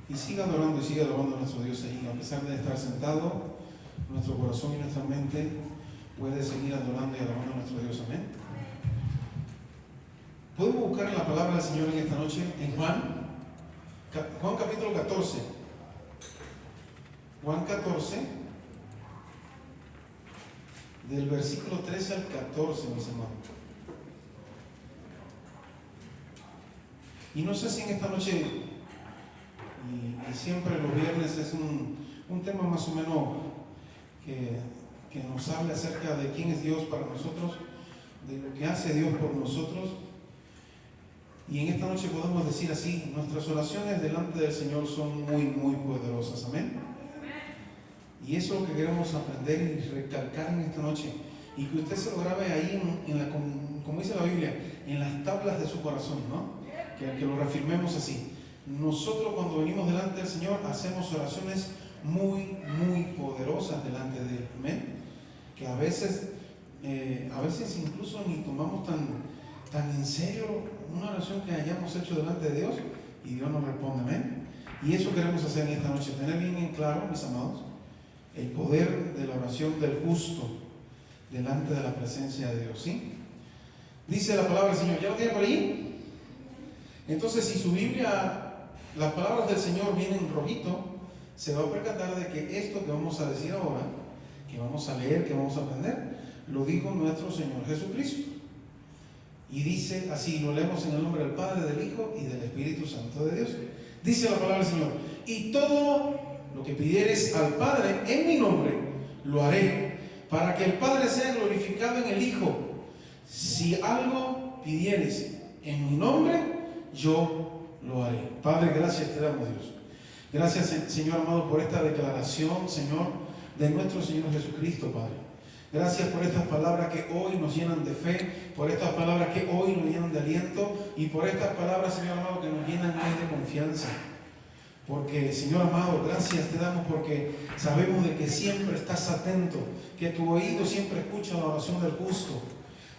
Y siga adorando y siga alabando a nuestro Dios ahí. A pesar de estar sentado, nuestro corazón y nuestra mente puede seguir adorando y alabando a nuestro Dios. Amén. Podemos buscar la palabra del Señor en esta noche en Juan capítulo 14. Juan 14, del versículo 13 al 14, mis hermanos. Y no sé si en esta noche, y siempre los viernes es un tema más o menos que nos habla acerca de quién es Dios para nosotros, de lo que hace Dios por nosotros. Y en esta noche podemos decir así: nuestras oraciones delante del Señor son muy, muy poderosas. Amén. Y eso es lo que queremos aprender y recalcar en esta noche. Y que usted se lo grabe ahí, como dice la Biblia, en las tablas de su corazón, ¿no? Que lo reafirmemos así. Nosotros cuando venimos delante del Señor hacemos oraciones muy, muy poderosas delante de Él. Amén. Que a veces incluso ni tomamos tan en serio una oración que hayamos hecho delante de Dios y Dios nos responde. Amén. Y eso queremos hacer en esta noche, tener bien en claro, mis amados, el poder de la oración del justo delante de la presencia de Dios. ¿Sí? Dice la palabra del Señor. ¿Ya lo tiene por ahí? Entonces, si su Biblia, las palabras del Señor vienen en rojito, se va a percatar de que esto que vamos a decir ahora, que vamos a leer, que vamos a aprender, lo dijo nuestro Señor Jesucristo. Y dice así, lo leemos en el nombre del Padre, del Hijo y del Espíritu Santo de Dios. Dice la palabra del Señor: y todo lo que pidieres al Padre en mi nombre, lo haré, para que el Padre sea glorificado en el Hijo. Si algo pidieres en mi nombre, yo lo haré. Padre, gracias te damos, Dios. Gracias, Señor amado, por esta declaración, Señor, de nuestro Señor Jesucristo, Padre. Gracias por estas palabras que hoy nos llenan de fe, por estas palabras que hoy nos llenan de aliento y por estas palabras, Señor amado, que nos llenan de confianza. Porque, Señor amado, gracias te damos porque sabemos de que siempre estás atento, que tu oído siempre escucha la oración del justo.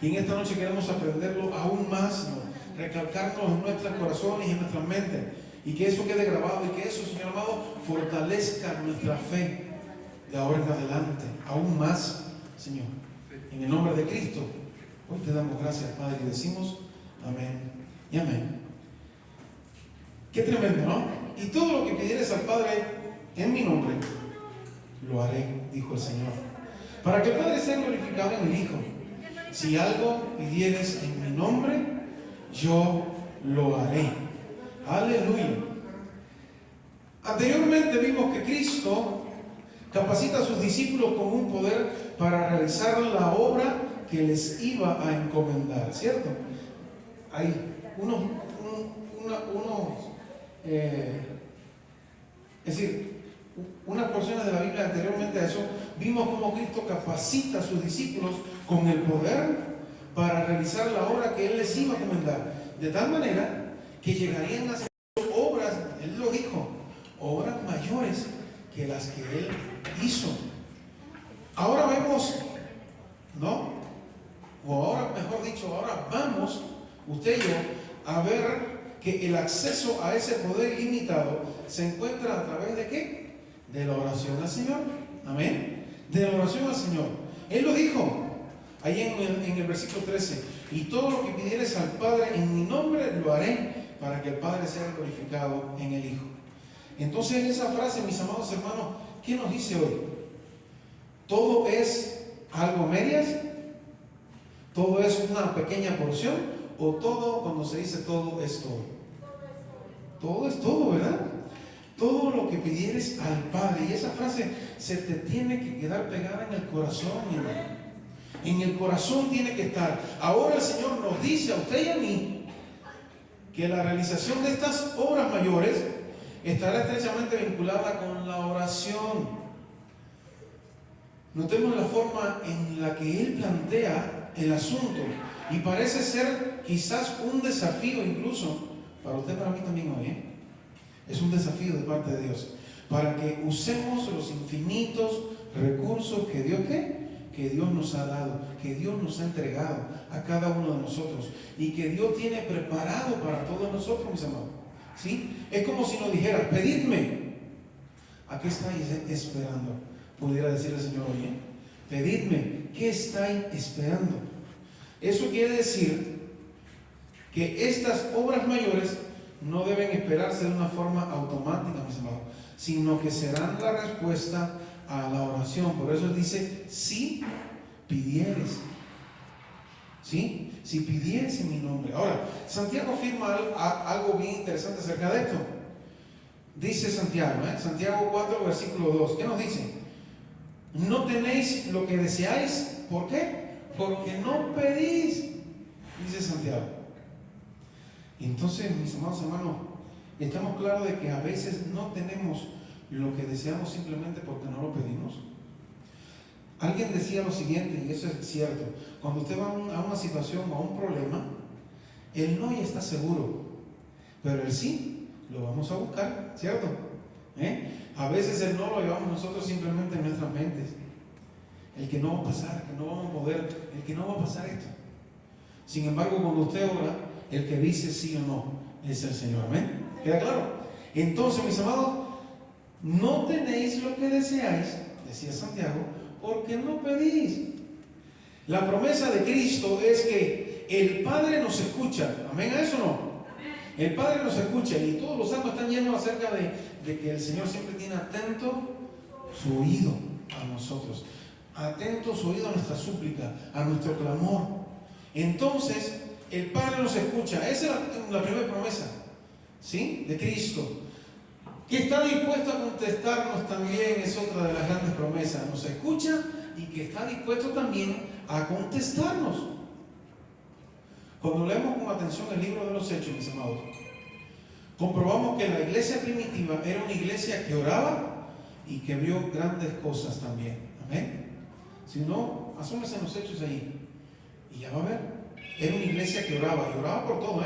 Y en esta noche queremos aprenderlo aún más, ¿no? Recalcarnos en nuestros corazones y en nuestras mentes, y que eso quede grabado y que eso, Señor amado, fortalezca nuestra fe de ahora en adelante, aún más, Señor. En el nombre de Cristo, hoy te damos gracias, Padre, y decimos amén y amén. Qué tremendo, ¿no? Y todo lo que pidieres al Padre en mi nombre, lo haré, dijo el Señor, para que el Padre sea glorificado en el Hijo. Si algo pidieres en mi nombre, yo lo haré. Aleluya. Anteriormente vimos que Cristo capacita a sus discípulos con un poder para realizar la obra que les iba a encomendar, ¿cierto? Hay unas porciones de la Biblia anteriormente a eso, vimos cómo Cristo capacita a sus discípulos con el poder para realizar la obra que Él les iba a encomendar, de tal manera que llegarían a hacer obras, Él lo dijo, obras mayores que las que Él hizo. Ahora vemos, ¿no? O ahora, mejor dicho, ahora vamos, usted y yo, a ver que el acceso a ese poder ilimitado se encuentra a través de ¿qué? De la oración al Señor. Amén. De la oración al Señor. Él lo dijo ahí en el versículo 13: y todo lo que pidieres al Padre en mi nombre, lo haré, para que el Padre sea glorificado en el Hijo. Entonces, en esa frase, mis amados hermanos, ¿qué nos dice hoy? ¿Todo es algo medias? ¿Todo es una pequeña porción? ¿O todo, cuando se dice todo, es todo? Todo es todo, ¿verdad? Todo lo que pidieres al Padre. Y esa frase se te tiene que quedar pegada en el corazón, mi hermano. En el corazón tiene que estar. Ahora el Señor nos dice a usted y a mí que la realización de estas obras mayores estará estrechamente vinculada con la oración. Notemos la forma en la que Él plantea el asunto, y parece ser quizás un desafío incluso para usted, para mí también hoy, ¿eh? Es un desafío de parte de Dios para que usemos los infinitos recursos que Dios, que Dios nos ha dado, que Dios nos ha entregado a cada uno de nosotros y que Dios tiene preparado para todos nosotros, mis amados. ¿Sí? Es como si nos dijera, pedidme. ¿A qué estáis esperando? Pudiera decir el Señor, oye, pedidme, ¿qué estáis esperando? Eso quiere decir que estas obras mayores no deben esperarse de una forma automática, mis amados, sino que serán la respuesta a la oración. Por eso dice, si pidieres. ¿Sí? Si pidieres en mi nombre. Ahora, Santiago afirma algo bien interesante acerca de esto. Dice Santiago, Santiago 4, versículo 2. ¿Qué nos dice? No tenéis lo que deseáis. ¿Por qué? Porque no pedís, dice Santiago. Entonces, mis amados hermanos, estamos claros de que a veces no tenemos lo que deseamos simplemente porque no lo pedimos. Alguien decía lo siguiente, y eso es cierto: cuando usted va a una situación o a un problema, el no ya está seguro, pero el sí lo vamos a buscar, ¿cierto? A veces el no lo llevamos nosotros simplemente en nuestras mentes. El que no va a pasar, que no vamos a poder, el que no va a pasar esto. Sin embargo, cuando usted ora, el que dice sí o no es el Señor. ¿Amén? ¿Queda claro? Entonces, mis amados, no tenéis lo que deseáis, decía Santiago, porque no pedís. La promesa de Cristo es que el Padre nos escucha. ¿Amén a eso o no? El Padre nos escucha, y todos los salmos están llenos acerca de que el Señor siempre tiene atento su oído a nosotros, atento su oído a nuestra súplica, a nuestro clamor. Entonces, el Padre nos escucha. Esa es la primera promesa, ¿sí?, de Cristo. Que está dispuesto a contestarnos también es otra de las grandes promesas. Nos escucha y que está dispuesto también a contestarnos. Cuando leemos con atención el libro de los Hechos, mis amados, comprobamos que la iglesia primitiva era una iglesia que oraba y que vio grandes cosas también. Amén. Si no, asómese en los Hechos ahí y ya va a ver. Era una iglesia que oraba, y oraba por todo.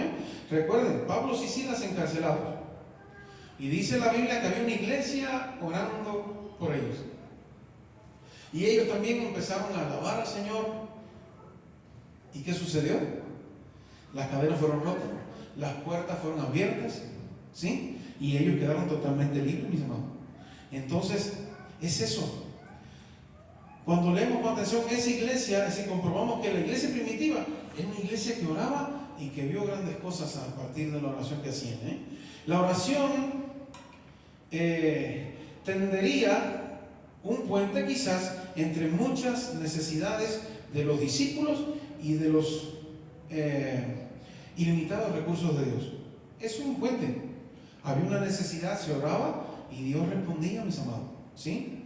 Recuerden, Pablo y Silas encarcelados. Y dice la Biblia que había una iglesia orando por ellos. Y ellos también empezaron a alabar al Señor. ¿Y qué sucedió? Las cadenas fueron rotas, las puertas fueron abiertas, ¿sí? Y ellos quedaron totalmente libres, mis hermanos. Entonces, es eso. Cuando leemos con atención esa iglesia, es decir, comprobamos que la iglesia primitiva era una iglesia que oraba y que vio grandes cosas a partir de la oración que hacían. La oración tendería un puente quizás entre muchas necesidades de los discípulos y de los ilimitados recursos de Dios. Es un puente. Había una necesidad, se oraba y Dios respondía, mis amados, ¿sí?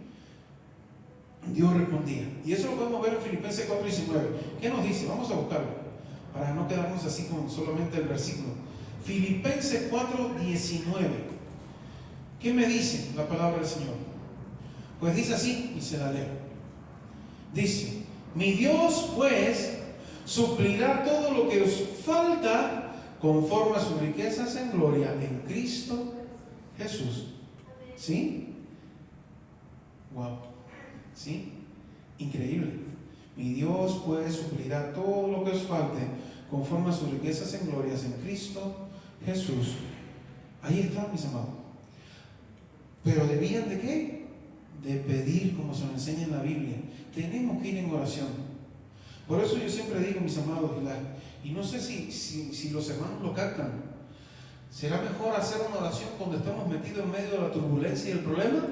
Dios respondía. Y eso lo podemos ver en Filipenses 4:19. ¿Qué nos dice? Vamos a buscarlo para no quedarnos así con solamente el versículo. Filipenses 4:19. ¿Qué me dice la palabra del Señor? Pues dice así, y se la leo. Dice: mi Dios pues suplirá todo lo que os falta conforme a sus riquezas en gloria en Cristo Jesús. ¿Sí? Wow. ¿Sí? Increíble. Mi Dios pues suplirá todo lo que os falte conforme a sus riquezas en glorias en Cristo Jesús. Ahí está, mis amados. Pero ¿debían de qué? De pedir, como se nos enseña en la Biblia. Tenemos que ir en oración. Por eso yo siempre digo, mis amados, y no sé si los hermanos lo captan, ¿será mejor hacer una oración cuando estamos metidos en medio de la turbulencia y el problema?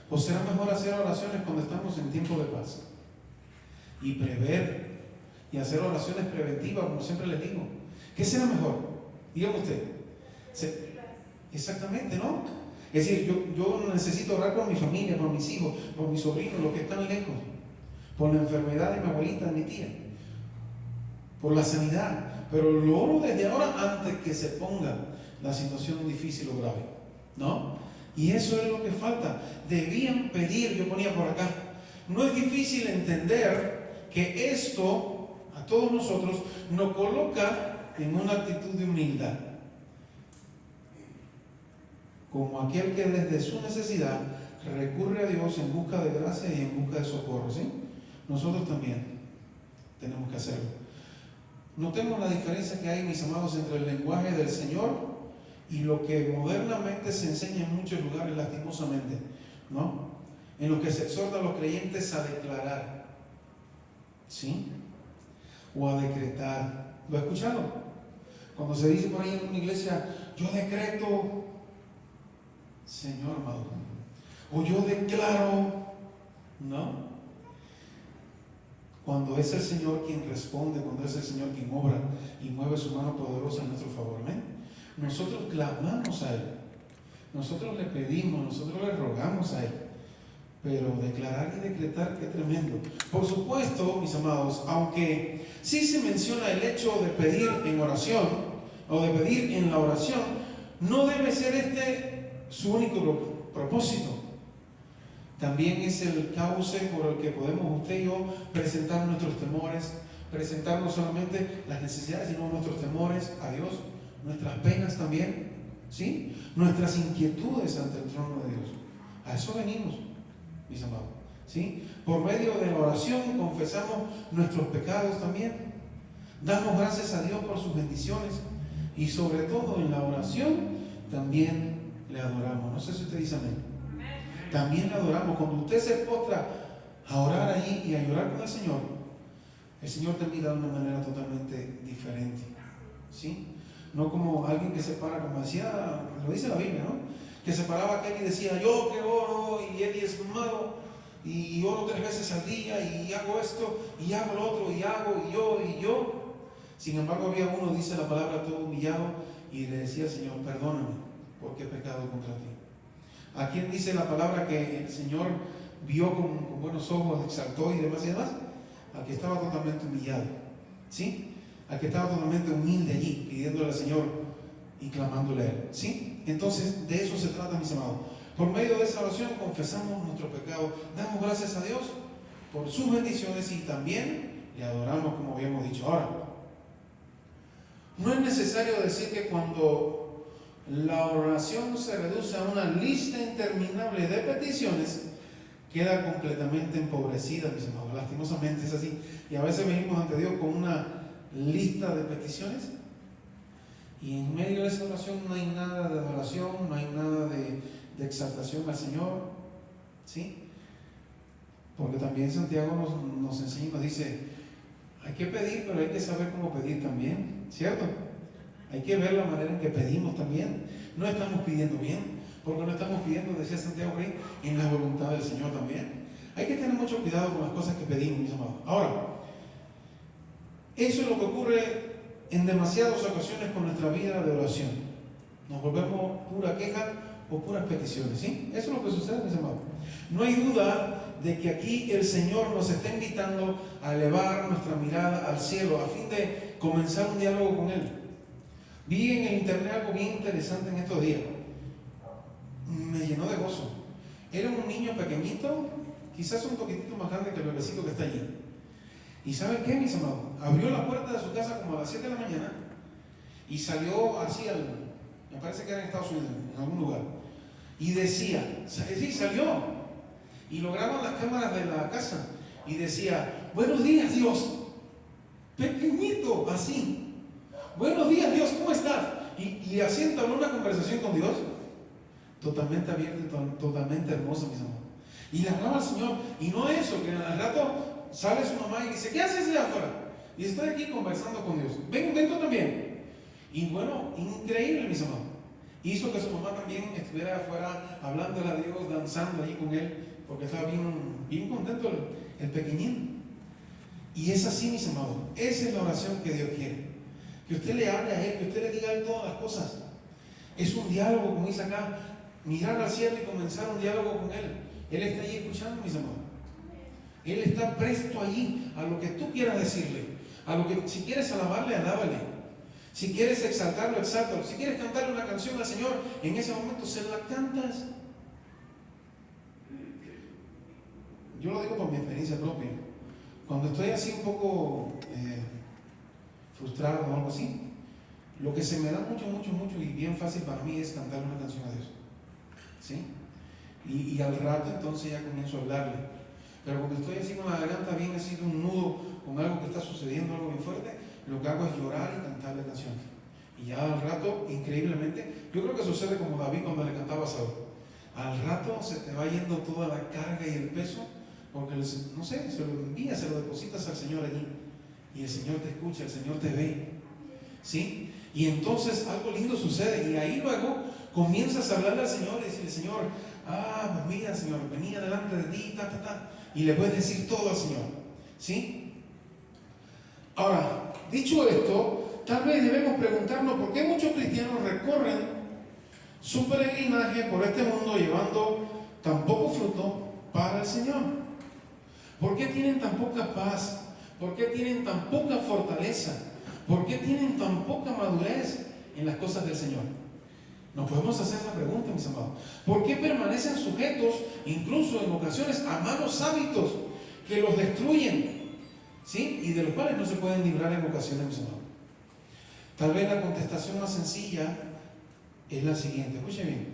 ¿O será mejor hacer oraciones cuando estamos en tiempo de paz? Y prever, y hacer oraciones preventivas, como siempre les digo. ¿Qué será mejor? Dígame usted. Exactamente, ¿no? Es decir, yo necesito orar por mi familia, por mis hijos, por mis sobrinos, los que están lejos, por la enfermedad de mi abuelita, de mi tía, por la sanidad. Pero lo oro desde ahora antes que se ponga la situación difícil o grave, ¿no? Y eso es lo que falta. Debían pedir, yo ponía por acá. No es difícil entender que esto a todos nosotros nos coloca en una actitud de humildad, como aquel que desde su necesidad recurre a Dios en busca de gracia y en busca de socorro, ¿sí? Nosotros también tenemos que hacerlo. Notemos la diferencia que hay, mis amados, entre el lenguaje del Señor y lo que modernamente se enseña en muchos lugares, lastimosamente, ¿no? En lo que se exhorta a los creyentes a declarar, ¿sí? O a decretar. ¿Lo he escuchado? Cuando se dice por ahí en una iglesia, yo decreto, Señor amado, o yo declaro, ¿no? Cuando es el Señor quien responde, cuando es el Señor quien obra y mueve su mano poderosa en nuestro favor, ¿amén? Nosotros clamamos a Él, nosotros le pedimos, nosotros le rogamos a Él, pero declarar y decretar, qué tremendo. Por supuesto, mis amados, aunque sí se menciona el hecho de pedir en oración o de pedir en la oración, no debe ser este su único propósito. También es el cauce por el que podemos usted y yo presentar nuestros temores, presentar no solamente las necesidades, sino nuestros temores a Dios, nuestras penas también, ¿sí? Nuestras inquietudes ante el trono de Dios. A eso venimos, mis amados, ¿sí? Por medio de la oración confesamos nuestros pecados también. Damos gracias a Dios por sus bendiciones y sobre todo en la oración también le adoramos. No sé si usted dice amén. También le adoramos. Cuando usted se postra a orar allí y a llorar con el Señor te mira de una manera totalmente diferente, ¿sí? No como alguien que se para, como decía, lo dice la Biblia, ¿no? Que se paraba aquel y decía, yo que oro y he diezmado y oro 3 veces al día y hago esto y hago lo otro y hago y yo. Sin embargo había uno, dice la palabra, todo humillado y le decía, Señor, perdóname porque he pecado contra ti. ¿A quién dice la palabra que el Señor vio con buenos ojos, exaltó y demás y demás? Al que estaba totalmente humillado, ¿sí? Al que estaba totalmente humilde allí, pidiéndole al Señor y clamándole a Él, ¿sí? Entonces, de eso se trata, mis amados. Por medio de esa oración confesamos nuestro pecado, damos gracias a Dios por sus bendiciones y también le adoramos, como habíamos dicho. Ahora, no es necesario decir que cuando la oración se reduce a una lista interminable de peticiones, queda completamente empobrecida, mis amados. Lastimosamente es así. Y a veces venimos ante Dios con una lista de peticiones y en medio de esa oración no hay nada de adoración, no hay nada de exaltación al Señor, ¿sí? Porque también Santiago nos enseña y nos dice, hay que pedir, pero hay que saber cómo pedir también, ¿cierto? Hay que ver la manera en que pedimos también. No estamos pidiendo bien, porque no estamos pidiendo, decía Santiago Rey, en la voluntad del Señor también. Hay que tener mucho cuidado con las cosas que pedimos, mis amados. Ahora, eso es lo que ocurre en demasiadas ocasiones con nuestra vida de oración. Nos volvemos pura queja o puras peticiones, ¿sí? Eso es lo que sucede, mis amados. No hay duda de que aquí el Señor nos está invitando a elevar nuestra mirada al cielo a fin de comenzar un diálogo con Él. Vi en el internet algo bien interesante en estos días. Me llenó de gozo. Era un niño pequeñito, quizás un poquitito más grande que el bebecito que está allí. ¿Y saben qué, mis amados? Abrió la puerta de su casa como a las 7 de la mañana y salió así me parece que era en Estados Unidos, en algún lugar. Y decía, sí, salió. Y lo graban las cámaras de la casa. Y decía, buenos días, Dios. Pequeñito, así. Buenos días, Dios, ¿cómo estás? Y así entabló una conversación con Dios, totalmente abierta y totalmente hermosa, mis amores. Y le hablaba al Señor, y no eso, que al rato sale su mamá y dice, ¿qué haces allá afuera? Y estoy aquí conversando con Dios. Ven tú también. Y bueno, increíble, mis amados. Hizo que su mamá también estuviera afuera hablándole a Dios, danzando allí con él, porque estaba bien contento el pequeñín. Y es así, mis amados. Esa es la oración que Dios quiere. Que usted le hable a Él, que usted le diga a Él todas las cosas. Es un diálogo, como dice acá, mirar al cielo y comenzar un diálogo con Él. Él está allí escuchando, mis amados. Él está presto allí a lo que tú quieras decirle. A lo que, si quieres alabarle, alábale. Si quieres exaltarlo, exáltalo. Si quieres cantarle una canción al Señor, en ese momento se la cantas. Yo lo digo por mi experiencia propia. Cuando estoy así un poco frustrado o algo así, lo que se me da mucho y bien fácil para mí es cantarle una canción a Dios, ¿sí? Y al rato entonces ya comienzo a hablarle. Pero cuando estoy así con la garganta bien así de un nudo, con algo que está sucediendo, algo bien fuerte, lo que hago es llorar y cantarle canciones. Y ya al rato, increíblemente, yo creo que sucede como David cuando le cantaba a Saúl. Al rato se te va yendo toda la carga y el peso, porque no sé, se lo envías, se lo depositas al Señor allí. Y el Señor te escucha, el Señor te ve. ¿Sí? Y entonces algo lindo sucede. Y ahí luego comienzas a hablarle al Señor y decirle: Señor, pues mira, Señor, venía delante de ti, y le puedes decir todo al Señor. ¿Sí? Ahora, dicho esto, tal vez debemos preguntarnos por qué muchos cristianos recorren su peregrinaje por este mundo llevando tan poco fruto para el Señor. ¿Por qué tienen tan poca paz? ¿Por qué tienen tan poca fortaleza? ¿Por qué tienen tan poca madurez en las cosas del Señor? Nos podemos hacer la pregunta, mis amados. ¿Por qué permanecen sujetos, incluso en ocasiones, a malos hábitos que los destruyen? ¿Sí? Y de los cuales no se pueden librar en ocasiones, mis amados. Tal vez la contestación más sencilla es la siguiente. Escuche bien.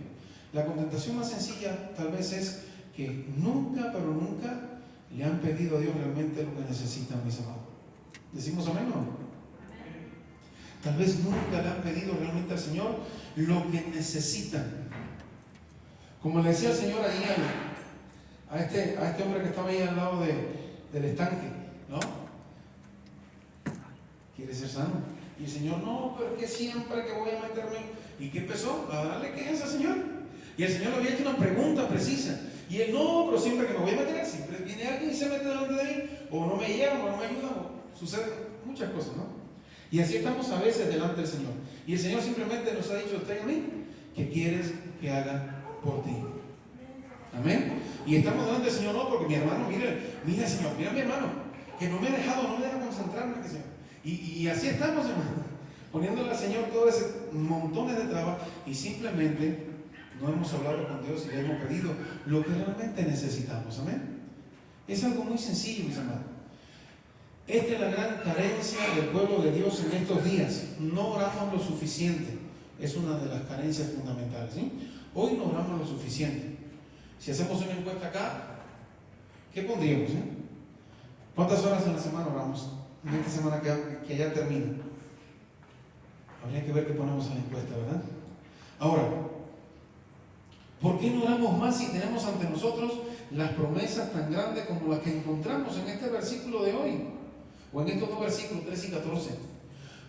La contestación más sencilla tal vez es que nunca, pero nunca le han pedido a Dios realmente lo que necesitan, mis amados. ¿Decimos amén o no? Tal vez nunca le han pedido realmente al Señor lo que necesitan. Como le decía el Señor ahí a este hombre que estaba ahí al lado del estanque, ¿no? ¿Quiere ser sano? Y el Señor: no, pero es que siempre que voy a meterme. ¿Y qué empezó? A darle quejas al Señor. Y el Señor le había hecho una pregunta precisa. Y él: no, pero siempre que me voy a meter, siempre viene alguien y se mete delante de mí, o no me lleva, o no me ayuda, o suceden muchas cosas, ¿no? Y así estamos a veces delante del Señor. Y el Señor simplemente nos ha dicho a usted y a mí: ¿qué quieres que haga por ti? Amén. Y estamos delante del Señor: no, porque mi hermano, mira Señor, mira a mi hermano, que no me ha dejado, no me deja concentrarme, Señor. Y así estamos, hermano, poniéndole al Señor todo ese montones de trabas, y simplemente no hemos hablado con Dios y le hemos pedido lo que realmente necesitamos. Amén. Es algo muy sencillo, mis amados. Esta es la gran carencia del pueblo de Dios en estos días. No oramos lo suficiente. Es una de las carencias fundamentales, ¿sí? Hoy no oramos lo suficiente. Si hacemos una encuesta acá, ¿qué pondríamos? ¿Cuántas horas en la semana oramos? En esta semana que ya termina. Habría que ver qué ponemos en la encuesta, ¿verdad? Ahora, ¿por qué no oramos más si tenemos ante nosotros las promesas tan grandes como las que encontramos en este versículo de hoy? O en estos dos versículos, 13 y 14.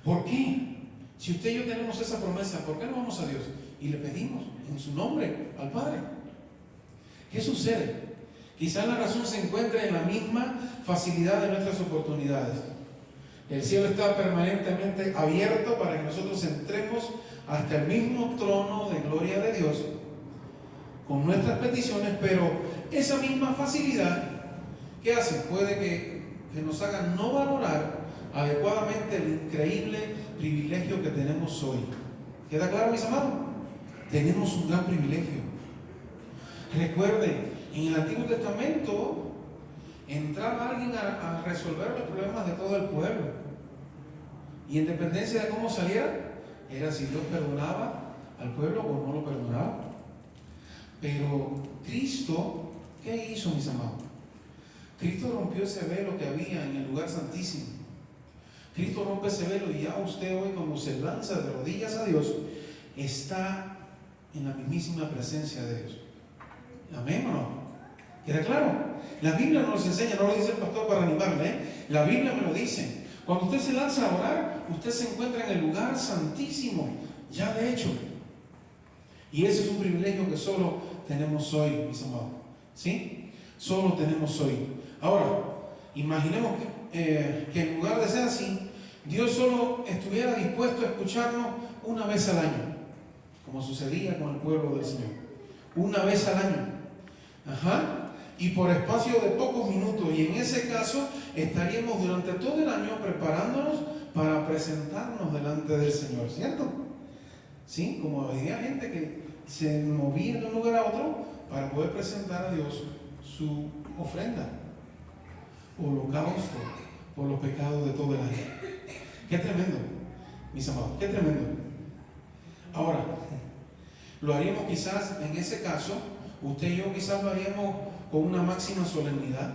¿Por qué? Si usted y yo tenemos esa promesa, ¿por qué no vamos a Dios y le pedimos en su nombre al Padre? ¿Qué sucede? Quizás la razón se encuentre en la misma facilidad de nuestras oportunidades. El cielo está permanentemente abierto para que nosotros entremos hasta el mismo trono de gloria de Dios con nuestras peticiones, pero esa misma facilidad, ¿qué hace? Puede que nos haga no valorar adecuadamente el increíble privilegio que tenemos hoy. ¿Queda claro, mis amados? Tenemos un gran privilegio. Recuerde, en el Antiguo Testamento entraba alguien a resolver los problemas de todo el pueblo, y en dependencia de cómo saliera, era si Dios perdonaba al pueblo o no lo perdonaba. Pero Cristo, ¿qué hizo, mis amados? Cristo rompió ese velo que había en el lugar santísimo. Cristo rompe ese velo, y ya usted hoy, cuando se lanza de rodillas a Dios, está en la mismísima presencia de Dios. ¿Amén o no? ¿Queda claro? La Biblia nos enseña, no lo dice el pastor para animarme, la Biblia me lo dice. Cuando usted se lanza a orar, usted se encuentra en el lugar santísimo, ya de hecho. Y ese es un privilegio que solo tenemos hoy, mis amados. ¿Sí? Solo tenemos hoy. Ahora, imaginemos que en lugar de ser así, Dios solo estuviera dispuesto a escucharnos una vez al año, como sucedía con el pueblo del Señor. Una vez al año. Y por espacio de pocos minutos. Y en ese caso estaríamos durante todo el año preparándonos para presentarnos delante del Señor, ¿cierto? ¿Sí? Como había gente que se movía de un lugar a otro para poder presentar a Dios su ofrenda, holocausto por los pecados de todo el año. Qué tremendo, mis amados, qué tremendo. Ahora, lo haríamos quizás en ese caso, usted y yo quizás lo haríamos con una máxima solemnidad,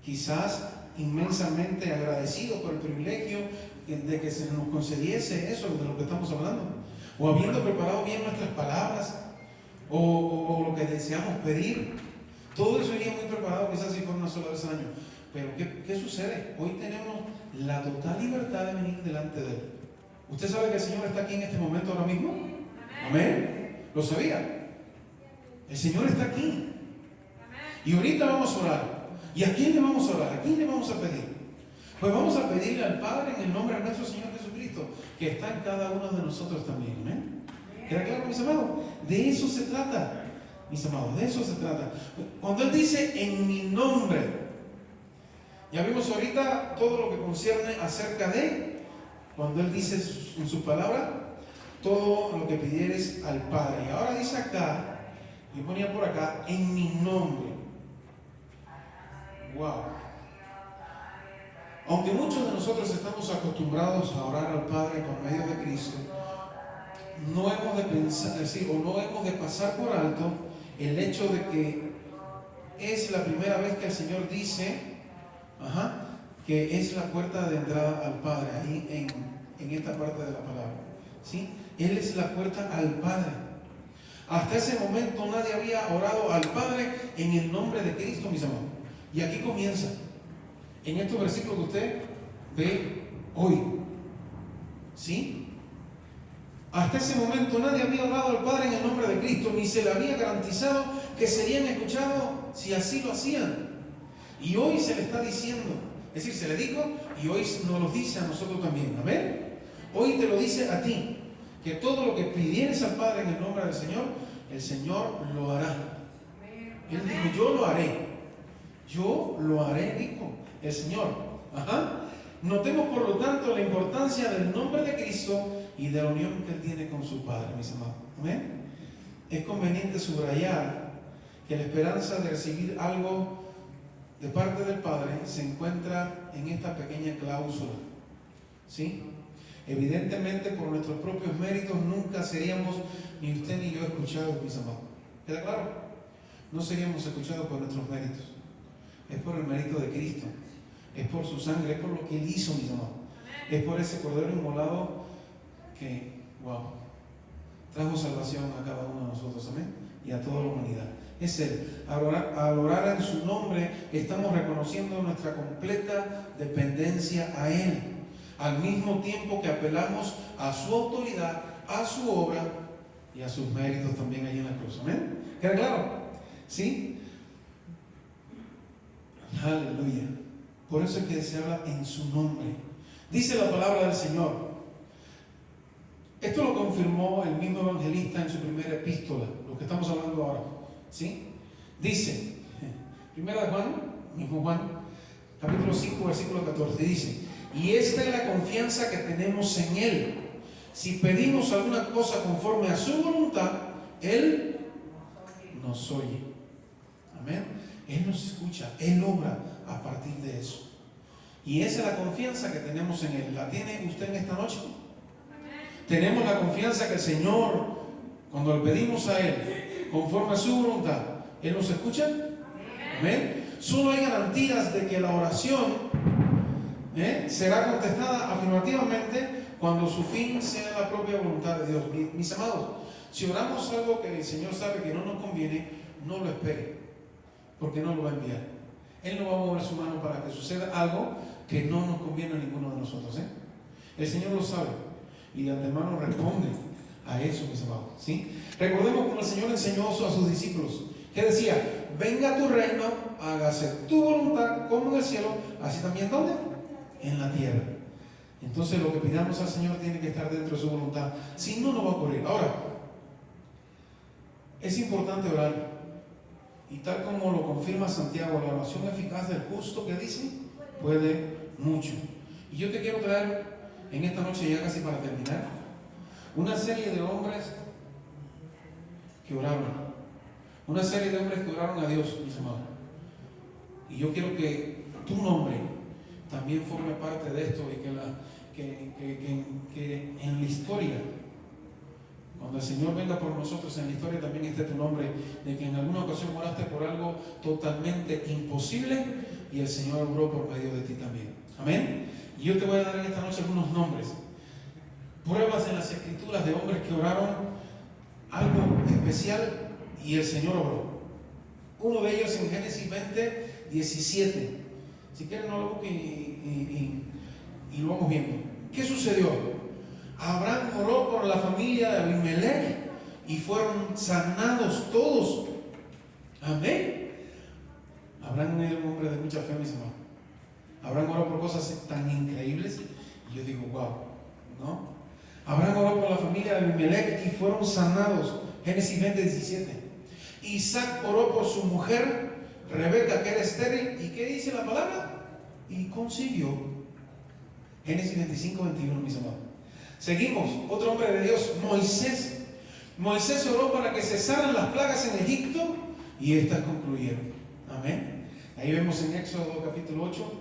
quizás inmensamente agradecidos por el privilegio de que se nos concediese eso de lo que estamos hablando, o habiendo preparado bien nuestras palabras, o lo que deseamos pedir. Todo eso iría muy preparado quizás si fuera una sola vez al año. Pero ¿qué sucede? Hoy tenemos la total libertad de venir delante de Él. ¿Usted sabe que el Señor está aquí en este momento ahora mismo? Amén. ¿Lo sabía? El Señor está aquí. Y ahorita vamos a orar. ¿Y a quién le vamos a orar? ¿A quién le vamos a pedir? Pues vamos a pedirle al Padre en el nombre de nuestro Señor Jesucristo, que está en cada uno de nosotros también. ¿Amén? ¿Queda claro, mis amados? De eso se trata, mis amados, de eso se trata. Cuando Él dice en mi nombre, ya vimos ahorita todo lo que concierne acerca de, cuando Él dice en su palabra, todo lo que pidieres al Padre. Y ahora dice acá, yo ponía por acá, en mi nombre. Wow. Aunque muchos de nosotros estamos acostumbrados a orar al Padre por medio de Cristo, no hemos de pensar, o no hemos de pasar por alto el hecho de que es la primera vez que el Señor dice que es la puerta de entrada al Padre, ahí en esta parte de la palabra. ¿Sí? Él es la puerta al Padre. Hasta ese momento nadie había orado al Padre en el nombre de Cristo, mis amados. Y aquí comienza, en estos versículos que usted ve hoy. ¿Sí? Hasta ese momento nadie había orado al Padre en el nombre de Cristo, ni se le había garantizado que serían escuchados si así lo hacían. Y hoy se le está diciendo, es decir, se le dijo y hoy nos lo dice a nosotros también. Amén. Hoy te lo dice a ti, que todo lo que pidieres al Padre en el nombre del Señor, el Señor lo hará. Él dijo, yo lo haré. Yo lo haré, dijo el Señor. Notemos por lo tanto la importancia del nombre de Cristo y de la unión que Él tiene con su Padre, mis amados. ¿Amén? Es conveniente subrayar que la esperanza de recibir algo de parte del Padre se encuentra en esta pequeña cláusula. ¿Sí? Evidentemente, por nuestros propios méritos nunca seríamos, ni usted ni yo, escuchados, mis amados. ¿Queda claro? No seríamos escuchados por nuestros méritos. Es por el mérito de Cristo. Es por su sangre, es por lo que Él hizo, mis amados. Es por ese cordero inmolado que, trajo salvación a cada uno de nosotros, amén, y a toda la humanidad. Es Él. Al orar en su nombre, estamos reconociendo nuestra completa dependencia a Él, al mismo tiempo que apelamos a su autoridad, a su obra y a sus méritos también allí en la cruz, amén. ¿Queda claro? ¿Sí? Aleluya. Por eso es que se habla en su nombre. Dice la palabra del Señor. Esto lo confirmó el mismo evangelista en su primera epístola, lo que estamos hablando ahora. ¿Sí? Dice, primera de Juan, mismo Juan, capítulo 5, versículo 14, dice, y esta es la confianza que tenemos en Él. Si pedimos alguna cosa conforme a su voluntad, Él nos oye. Amén. Él nos escucha, Él obra a partir de eso. Y esa es la confianza que tenemos en Él. ¿La tiene usted en esta noche? Tenemos la confianza que el Señor, cuando le pedimos a Él, conforme a su voluntad, Él nos escucha. Amén. Solo hay garantías de que la oración será contestada afirmativamente cuando su fin sea la propia voluntad de Dios. Mis amados, si oramos algo que el Señor sabe que no nos conviene, no lo espere, porque no lo va a enviar. Él no va a mover su mano para que suceda algo que no nos conviene a ninguno de nosotros. El Señor lo sabe y de antemano responde a eso, mis amados. ¿Sí? Recordemos como el Señor enseñó a sus discípulos, que decía, venga tu reino, hágase tu voluntad como en el cielo, así también ¿dónde? En la tierra. Entonces lo que pidamos al Señor tiene que estar dentro de su voluntad, si no, no va a ocurrir. Ahora, es importante orar, y tal como lo confirma Santiago, la oración eficaz del justo, que dice, puede mucho. Y yo te quiero traer en esta noche, ya casi para terminar, una serie de hombres que oraron, una serie de hombres que oraron a Dios, mis amados. Y yo quiero que tu nombre también forme parte de esto, y que en la historia, cuando el Señor venga por nosotros, en la historia también esté tu nombre, de que en alguna ocasión oraste por algo totalmente imposible, y el Señor obró por medio de ti también. Amén. Y yo te voy a dar en esta noche algunos nombres, pruebas en las Escrituras de hombres que oraron algo especial y el Señor obró. Uno de ellos en Génesis 20, 17. Si quieren no lo busquen y lo vamos viendo. ¿Qué sucedió? Abraham oró por la familia de Abimelech y fueron sanados todos. Amén. Abraham era un hombre de mucha fe, mis hermanos. Abraham oró por cosas tan increíbles y yo digo, wow, ¿no? Abraham oró por la familia de Abimelech y fueron sanados. Génesis 20, 17. Isaac oró por su mujer Rebeca, que era estéril. ¿Y qué dice la palabra? Y concibió. Génesis 25, 21, mis amados. Seguimos. Otro hombre de Dios, Moisés. Moisés oró para que cesaran las plagas en Egipto y estas concluyeron. Amén. Ahí vemos en Éxodo capítulo 8,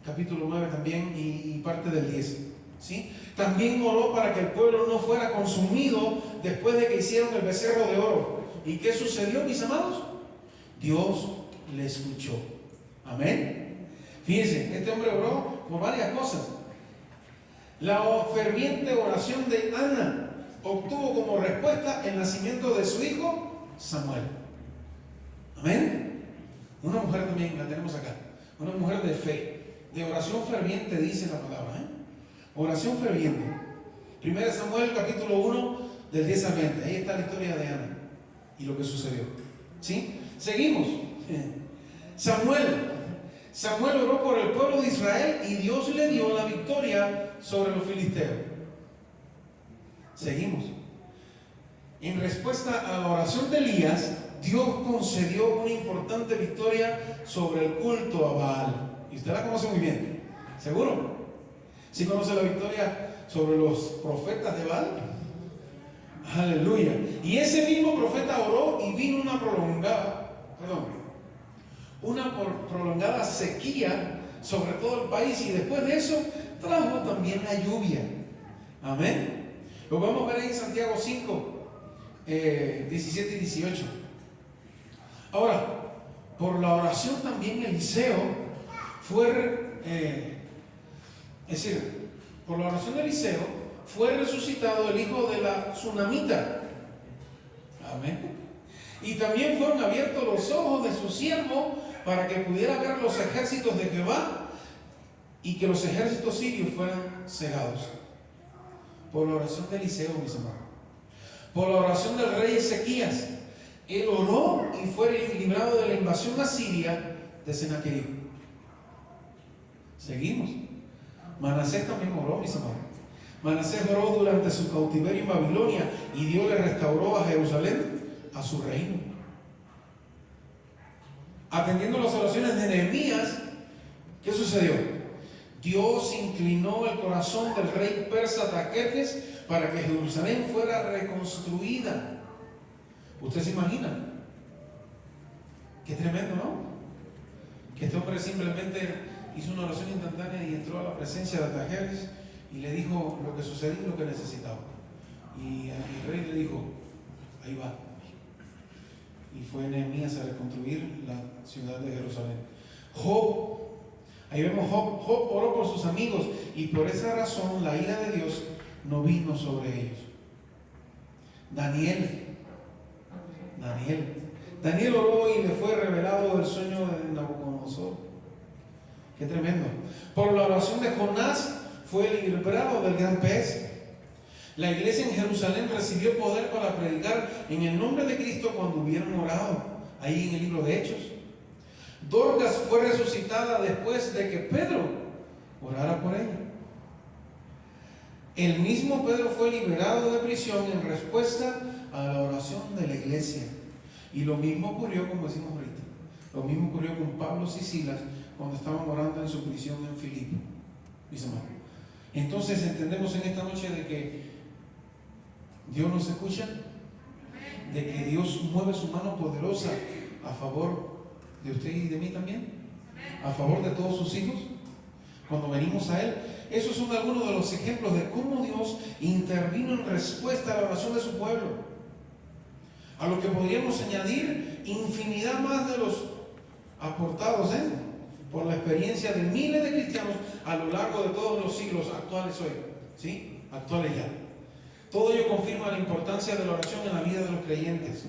capítulo 9 también y parte del 10. ¿Sí? También oró para que el pueblo no fuera consumido después de que hicieron el becerro de oro. ¿Y qué sucedió, mis amados? Dios le escuchó. Amén. Fíjense, este hombre oró por varias cosas. La ferviente oración de Ana obtuvo como respuesta el nacimiento de su hijo Samuel. Amén. Una mujer también la tenemos acá, una mujer de fe, de oración ferviente, dice la palabra, oración ferviente. 1 Samuel capítulo 1 del 10 al 20. Ahí está la historia de Ana y lo que sucedió. ¿Sí? Seguimos. Samuel oró por el pueblo de Israel y Dios le dio la victoria sobre los filisteos. Seguimos. En respuesta a la oración de Elías, Dios concedió una importante victoria sobre el culto a Baal. Y usted la conoce muy bien, ¿seguro? ¿Sí conoce la victoria sobre los profetas de Baal? Aleluya. Y ese mismo profeta oró y vino una prolongada sequía sobre todo el país, y después de eso trajo también la lluvia. Amén. Lo vamos a ver ahí en Santiago 5, 17 y 18. Ahora, por la oración también Eliseo por la oración de Eliseo fue resucitado el hijo de la tsunamita. Amén. Y también fueron abiertos los ojos de su siervo para que pudiera ver los ejércitos de Jehová y que los ejércitos sirios fueran cegados. Por la oración de Eliseo, mis hermanos. Por la oración del rey Ezequías. Él oró y fue librado de la invasión asiria de Sennacherib. Seguimos. Manasés también oró, mis hermanos. Manasés oró durante su cautiverio en Babilonia y Dios le restauró a Jerusalén a su reino. Atendiendo las oraciones de Nehemías, ¿qué sucedió? Dios inclinó el corazón del rey persa Artajerjes para que Jerusalén fuera reconstruida. ¿Usted se imagina? Qué tremendo, ¿no? Que este hombre simplemente hizo una oración instantánea y entró a la presencia de Artajerjes y le dijo lo que sucedía y lo que necesitaba. Y el rey le dijo, ahí va. Y fue Nehemías a reconstruir la ciudad de Jerusalén. Job, ahí vemos Job oró por sus amigos y por esa razón la ira de Dios no vino sobre ellos. Daniel oró y le fue revelado el sueño de Nabucodonosor. Qué tremendo. Por la oración de Jonás fue librado del gran pez. La iglesia en Jerusalén recibió poder para predicar en el nombre de Cristo cuando hubieron orado, ahí en el libro de Hechos. Dorcas fue resucitada después de que Pedro orara por ella. El mismo Pedro fue liberado de prisión en respuesta a la oración de la iglesia. Y lo mismo ocurrió, como decimos ahorita, lo mismo ocurrió con Pablo y Silas cuando estaban orando en su prisión en Filipo, mis hermanos. Entonces entendemos en esta noche de que Dios nos escucha, de que Dios mueve su mano poderosa a favor de usted y de mí también, a favor de todos sus hijos, cuando venimos a Él. Esos son algunos de los ejemplos de cómo Dios intervino en respuesta a la oración de su pueblo. A lo que podríamos añadir infinidad más de los aportados por la experiencia de miles de cristianos a lo largo de todos los siglos actuales hoy, ¿sí? Actuales ya. Todo ello confirma la importancia de la oración en la vida de los creyentes,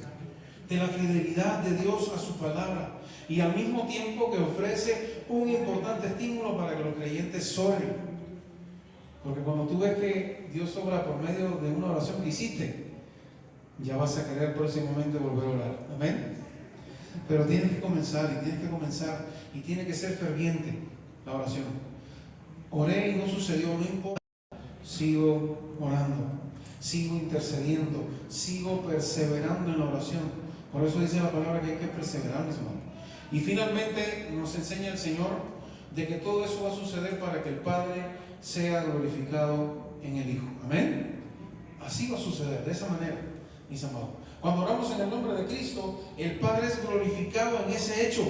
de la fidelidad de Dios a su palabra y al mismo tiempo que ofrece un importante estímulo para que los creyentes oren. Porque cuando tú ves que Dios obra por medio de una oración que hiciste, ya vas a querer próximamente volver a orar. Amén. Pero tienes que comenzar y tiene que ser ferviente la oración. Oré y no sucedió, no importa. Sigo orando, sigo intercediendo, sigo perseverando en la oración. Por eso dice la palabra que hay que perseverar, mis hermanos. Y finalmente nos enseña el Señor de que todo eso va a suceder para que el Padre sea glorificado en el Hijo. Amén. Así va a suceder, de esa manera, mis amados. Cuando oramos en el nombre de Cristo, el Padre es glorificado en ese hecho,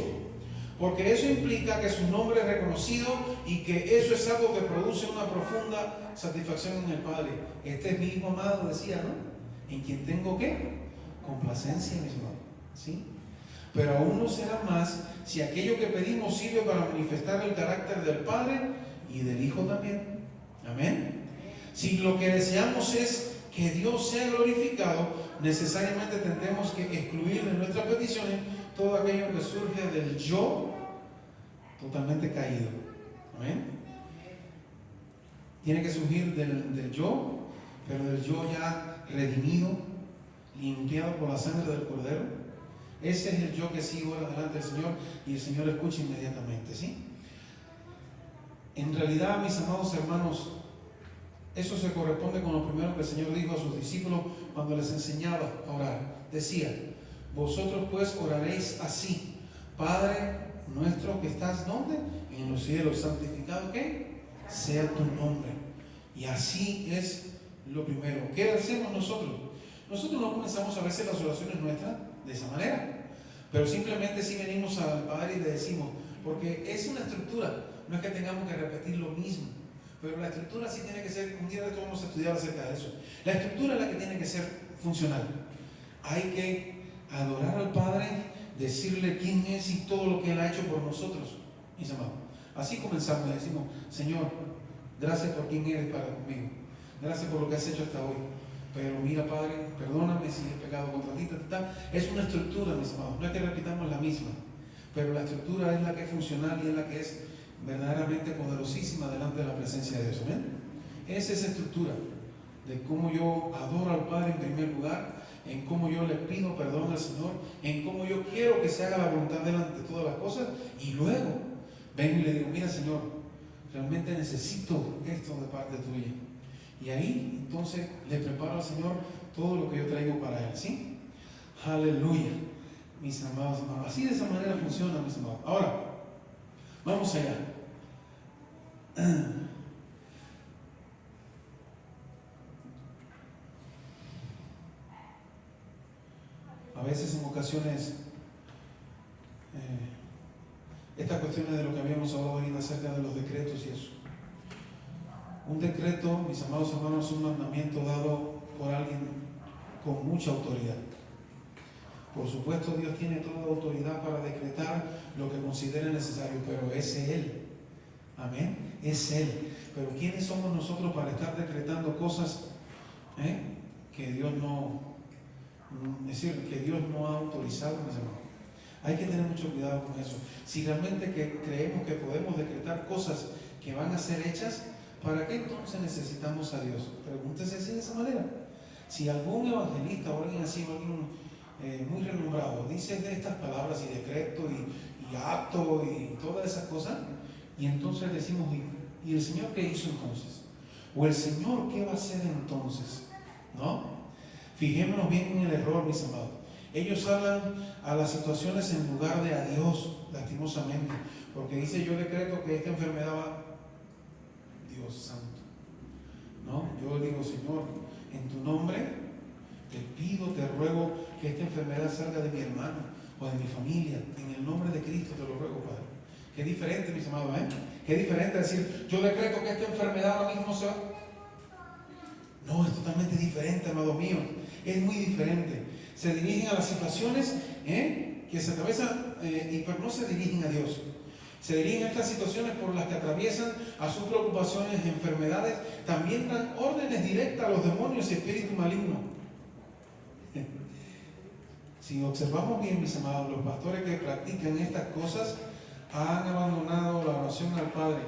porque eso implica que su nombre es reconocido y que eso es algo que produce una profunda satisfacción en el Padre. Este es mi Hijo amado, decía, ¿no? En quien tengo ¿qué? Complacencia, mis amados, ¿sí? Pero aún no será más si aquello que pedimos sirve para manifestar el carácter del Padre y del Hijo también. Amén. Si lo que deseamos es que Dios sea glorificado, necesariamente tendremos que excluir de nuestras peticiones todo aquello que surge del yo totalmente caído. Amén. Tiene que surgir del yo, pero del yo ya redimido, limpiado por la sangre del Cordero. Ese es el yo que sigue ahora delante del Señor y el Señor escucha inmediatamente, ¿sí? En realidad, mis amados hermanos, eso se corresponde con lo primero que el Señor dijo a sus discípulos cuando les enseñaba a orar. Decía: vosotros pues oraréis así: Padre nuestro que estás, ¿dónde? En los cielos, santificado ¿qué? Sea tu nombre. Y así es lo primero. ¿Qué hacemos nosotros? Nosotros no comenzamos a veces las oraciones nuestras de esa manera, pero simplemente si venimos al Padre y le decimos, porque es una estructura, no es que tengamos que repetir lo mismo, pero la estructura sí tiene que ser, un día de esto vamos a estudiar acerca de eso. La estructura es la que tiene que ser funcional. Hay que adorar al Padre, decirle quién es y todo lo que Él ha hecho por nosotros, mis amados. Así comenzamos y decimos: Señor, gracias por quién eres para conmigo, gracias por lo que has hecho hasta hoy. Pero mira, Padre, perdóname si he pecado contra ti. Es una estructura, mis amados. No es que repitamos la misma, pero la estructura es la que es funcional y es la que es verdaderamente poderosísima delante de la presencia de Dios. ¿Amén? Es esa estructura de cómo yo adoro al Padre en primer lugar, en cómo yo le pido perdón al Señor, en cómo yo quiero que se haga la voluntad delante de todas las cosas, y luego vengo y le digo: mira, Señor, realmente necesito esto de parte tuya. Y ahí entonces le preparo al Señor todo lo que yo traigo para Él, ¿sí? Aleluya, mis amados hermanos. Así de esa manera funciona, mis amados. Ahora, vamos allá. A veces en ocasiones estas cuestiones de lo que habíamos hablado ahorita acerca de los decretos y eso. Un decreto, mis amados hermanos, es un mandamiento dado por alguien con mucha autoridad. Por supuesto, Dios tiene toda autoridad para decretar lo que considere necesario, pero es Él. Amén. Es Él. Pero ¿quiénes somos nosotros para estar decretando cosas que Dios no, es decir, que Dios no ha autorizado, mis hermanos? Hay que tener mucho cuidado con eso. Si realmente creemos que podemos decretar cosas que van a ser hechas, ¿para qué entonces necesitamos a Dios? Pregúntese así de esa manera. Si algún evangelista o alguien así, o alguien muy renombrado dice de estas palabras y decreto y acto y todas esas cosas, y entonces decimos: ¿y el Señor qué hizo entonces? ¿O el Señor qué va a hacer entonces? ¿No? Fijémonos bien en el error, mis amados. Ellos hablan a las situaciones en lugar de a Dios, lastimosamente, porque dice: yo decreto que esta enfermedad va. Dios santo, ¿no? Yo digo: Señor, en tu nombre te pido, te ruego que esta enfermedad salga de mi hermano o de mi familia, en el nombre de Cristo te lo ruego, Padre. Qué diferente, mis amados, qué diferente decir: yo decreto que esta enfermedad ahora mismo se va. No, es totalmente diferente, amado mío, es muy diferente. Se dirigen a las situaciones que se atraviesan, pero no se dirigen a Dios. Se dirigen a estas situaciones por las que atraviesan, a sus preocupaciones, enfermedades. También dan órdenes directas a los demonios y espíritus malignos. Si observamos bien, mis amados, los pastores que practican estas cosas han abandonado la oración al Padre.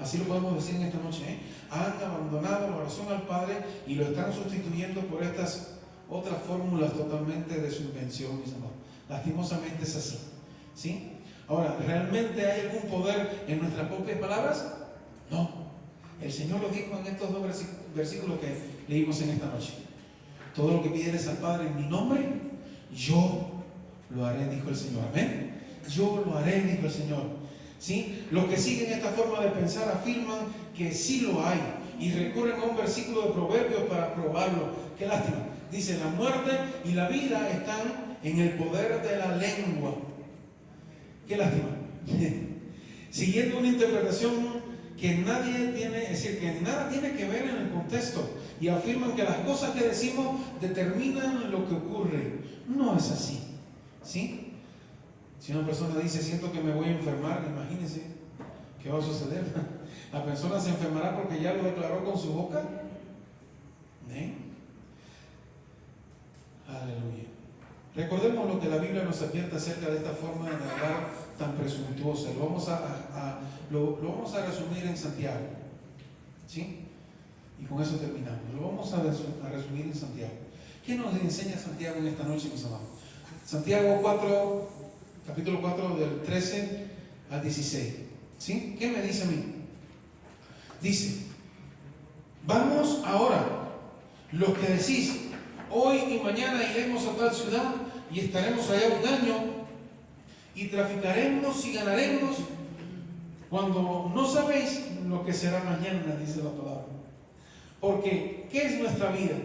Así lo podemos decir en esta noche, ¿eh? Han abandonado la oración al Padre y lo están sustituyendo por estas otras fórmulas totalmente de su invención, mis amados. Lastimosamente es así, ¿sí? Ahora, ¿realmente hay algún poder en nuestras propias palabras? No. El Señor lo dijo en estos dos versículos que leímos en esta noche. Todo lo que pidieres al Padre en mi nombre, yo lo haré, dijo el Señor. Amén. Yo lo haré, dijo el Señor. ¿Sí? Los que siguen esta forma de pensar afirman que sí lo hay y recurren a un versículo de Proverbios para probarlo. Qué lástima. Dice, la muerte y la vida están en el poder de la lengua. Qué lástima. Siguiendo una interpretación que nadie tiene, es decir, que nada tiene que ver en el contexto, y afirman que las cosas que decimos determinan lo que ocurre. No es así, ¿sí? Si una persona dice, siento que me voy a enfermar, imagínense qué va a suceder. La persona se enfermará porque ya lo declaró con su boca. ¿Eh? Aleluya. Recordemos lo que la Biblia nos advierte acerca de esta forma de hablar tan presuntuosa. Lo vamos a resumir en Santiago, ¿sí? Y con eso terminamos. Lo vamos a resumir en Santiago. ¿Qué nos enseña Santiago en esta noche, mis amados? Santiago 4, capítulo 4, del 13 al 16. ¿Sí? ¿Qué me dice a mí? Dice, vamos ahora, los que decís, hoy y mañana iremos a tal ciudad y estaremos allá un año y traficaremos y ganaremos, cuando no sabéis lo que será mañana, dice la palabra. Porque, ¿qué es nuestra vida?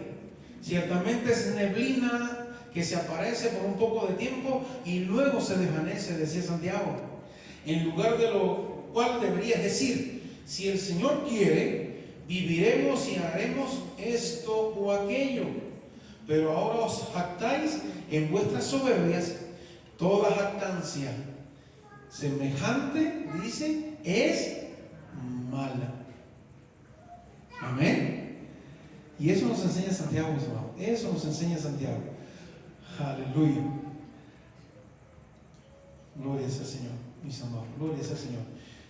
Ciertamente es neblina que se aparece por un poco de tiempo y luego se desvanece, decía Santiago. En lugar de lo cual deberías decir, si el Señor quiere, viviremos y haremos esto o aquello. Pero ahora os jactáis en vuestras soberbias. Toda jactancia semejante, dice, es mala. Amén. Y eso nos enseña Santiago, mis hermanos. Eso nos enseña Santiago. Aleluya. Gloria al Señor, mis amados. Gloria al Señor.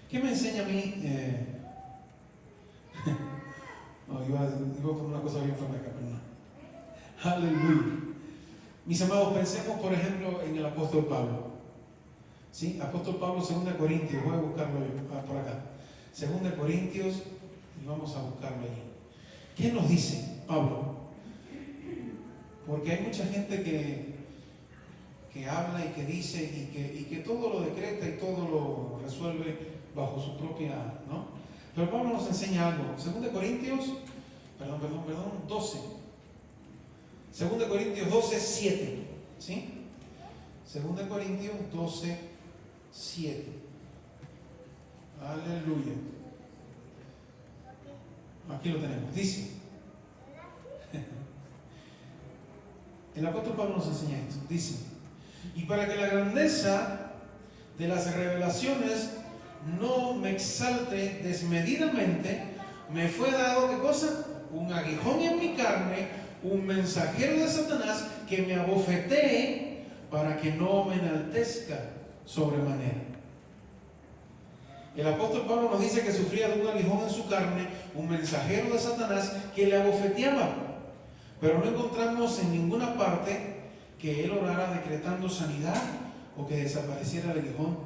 ¿Qué me enseña a mí? No, iba con una cosa bien fuerte acá, pero no. Aleluya. Mis amados, pensemos por ejemplo en el apóstol Pablo. ¿Sí? Apóstol Pablo, 2 Corintios. Voy a buscarlo por acá. 2 Corintios, y vamos a buscarlo allí. ¿Qué nos dice Pablo? Porque hay mucha gente que habla y que dice y que todo lo decreta y todo lo resuelve bajo su propia, ¿no? Pero Pablo nos enseña algo. 2 Corintios, 12. 2 Corintios 12, 7. ¿Sí? 2 Corintios 12, 7. Aleluya. Aquí lo tenemos. Dice, el apóstol Pablo nos enseña esto. Dice, y para que la grandeza de las revelaciones no me exalte desmedidamente, me fue dado, ¿qué cosa? Un aguijón en mi carne, un mensajero de Satanás que me abofetee para que no me enaltezca sobremanera. El apóstol Pablo nos dice que sufría de un aguijón en su carne, un mensajero de Satanás que le abofeteaba. Pero no encontramos en ninguna parte que él orara decretando sanidad o que desapareciera el aguijón.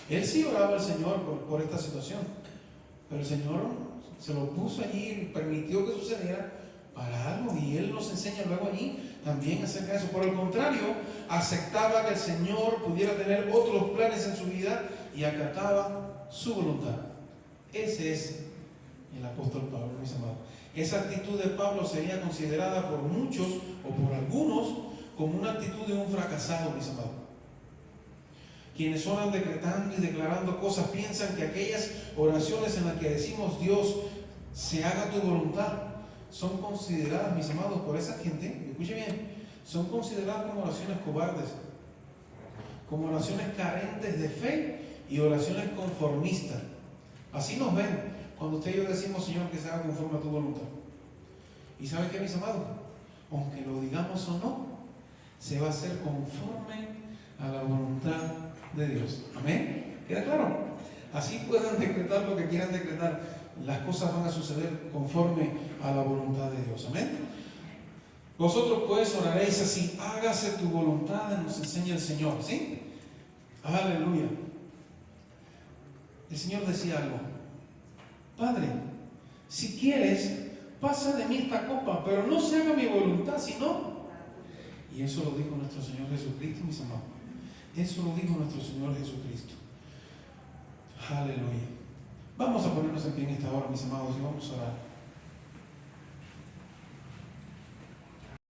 Él sí oraba al Señor por esta situación, pero el Señor se lo puso allí y permitió que sucediera para algo, y Él nos enseña luego allí también acerca de eso. Por el contrario, aceptaba que el Señor pudiera tener otros planes en su vida y acataba su voluntad. Ese es el apóstol Pablo, mis amados. Esa actitud de Pablo sería considerada por muchos o por algunos como una actitud de un fracasado, mis amados. Quienes oran decretando y declarando cosas piensan que aquellas oraciones en las que decimos Dios, se haga tu voluntad, son consideradas, mis amados, por esa gente, escuche bien, son consideradas como oraciones cobardes, como oraciones carentes de fe y oraciones conformistas. Así nos ven cuando usted y yo decimos, Señor, que se haga conforme a tu voluntad. ¿Y saben qué, mis amados? Aunque lo digamos o no, se va a hacer conforme a la voluntad de Dios. Amén. ¿Queda claro? Así puedan decretar lo que quieran decretar, las cosas van a suceder conforme a la voluntad de Dios. Amén. Vosotros pues oraréis así: hágase tu voluntad, nos enseña el Señor. ¿Sí? Aleluya. El Señor decía algo: Padre, si quieres, pasa de mí esta copa, pero no se haga mi voluntad, sino... Y eso lo dijo nuestro Señor Jesucristo, mis amados. Eso lo dijo nuestro Señor Jesucristo. Aleluya. Vamos a ponernos aquí en esta hora, mis amados, y vamos a orar.